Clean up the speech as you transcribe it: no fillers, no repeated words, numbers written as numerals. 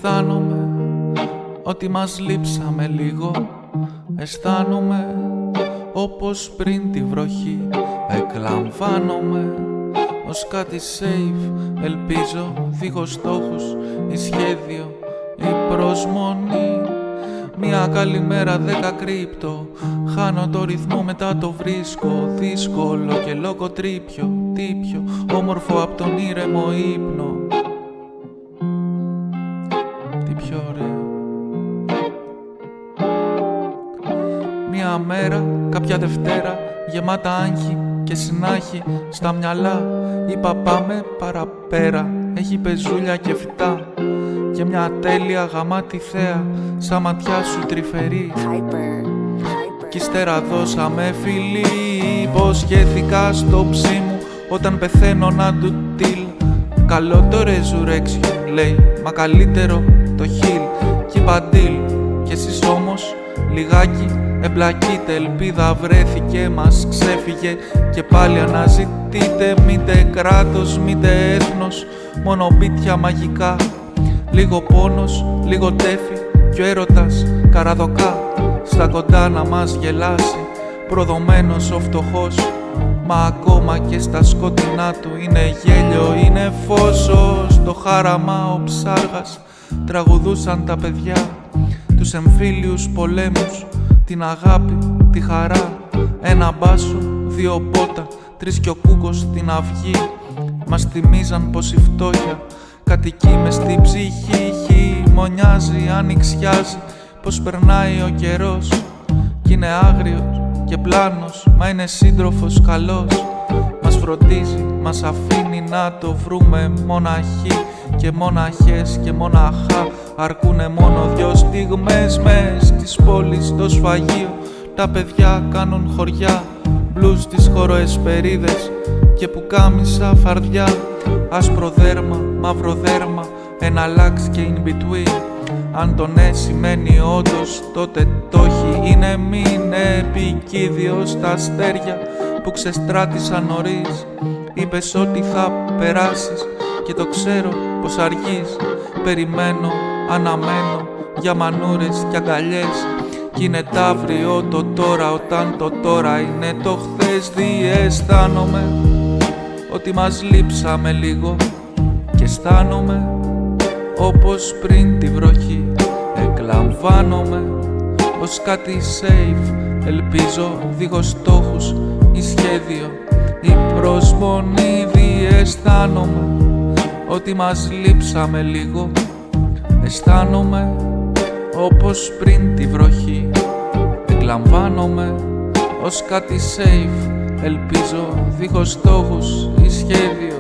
αισθάνομαι ότι μας λείψαμε λίγο. Αισθάνομαι όπως πριν τη βροχή. Εκλαμβάνομαι ως κάτι safe. Ελπίζω δίχως στόχους ή σχέδιο ή προσμονή. Μια καλή μέρα 10 κρύπτο. Χάνω το ρυθμό, μετά το βρίσκω δύσκολο και λογοτρίπιο. Τι πιο όμορφο απ' τον ήρεμο ύπνο. Τι πιο ωραίο. Μια μέρα, κάποια Δευτέρα, γεμάτα άγχη και συνάχη στα μυαλά. Είπα πάμε παραπέρα. Έχει πεζούλια και φυτά και μια τέλεια γαμάτη θέα σαν ματιά σου τρυφερή. Κι ύστερα δώσαμε φιλί. Υποσχέθηκα στο ψί μου όταν πεθαίνω να του τυλ. Καλό το resurrection λέει, μα καλύτερο το heal. Κι παντήλ κι εσείς όμως λιγάκι εμπλακείτε. Ελπίδα βρέθηκε, μας ξέφυγε και πάλι αναζητείτε. Μήτε κράτος, μήτε έθνος, μόνο μπίτια μαγικά. Λίγο πόνος, λίγο τέφι κι ο έρωτας καραδοκά. Στα κοντά να μας γελάσει, προδομένος ο φτωχός. Μα ακόμα και στα σκοτεινά του είναι γέλιο, είναι φως. Στο χάραμα ο ψάργας τραγουδούσαν τα παιδιά τους εμφύλιους πολέμους, την αγάπη, τη χαρά. Ένα μπάσο, 2 πότα, 3 κι ο κούκος στην αυγή. Μας θυμίζαν πως η φτώχεια κατοικεί μες στην ψυχή. Χειμωνιάζει, ανοιξιάζει, πως περνάει ο καιρός. Κι είναι άγριος και πλάνος, μα είναι σύντροφος καλός. Μας φροντίζει, μας αφήνει να το βρούμε μοναχοί και μοναχές και μοναχά. Αρκούνε μόνο 2 στιγμές μες της πόλης στο σφαγείο. Τα παιδιά κάνουν χωριά, μπλουζ στις χωροεσπερίδες και πουκάμισα φαρδιά. Άσπρο δέρμα, μαύρο δέρμα, ένα λάξ και in between. Αν το ναι σημαίνει όντως, τότε το όχι είναι μην. Επικίδιο στα αστέρια που ξεστράτησα νωρίς. Είπες ότι θα περάσεις και το ξέρω πως αργείς. Περιμένω, αναμένω για μανούρες και αγκαλιές. Κι είναι τ' αύριο το τώρα, όταν το τώρα είναι το χθες. Διαισθάνομαι ότι μας λείψαμε λίγο και αισθάνομαι όπως πριν τη βροχή. Εκλαμβάνομαι ως κάτι safe. Ελπίζω δίχως στόχους ή σχέδιο ή προσμονή. Διαισθάνομαι ότι μας λείψαμε λίγο. Αισθάνομαι όπως πριν τη βροχή. Εκλαμβάνομαι ως κάτι safe. Ελπίζω δίχως στόχους ή σχέδιο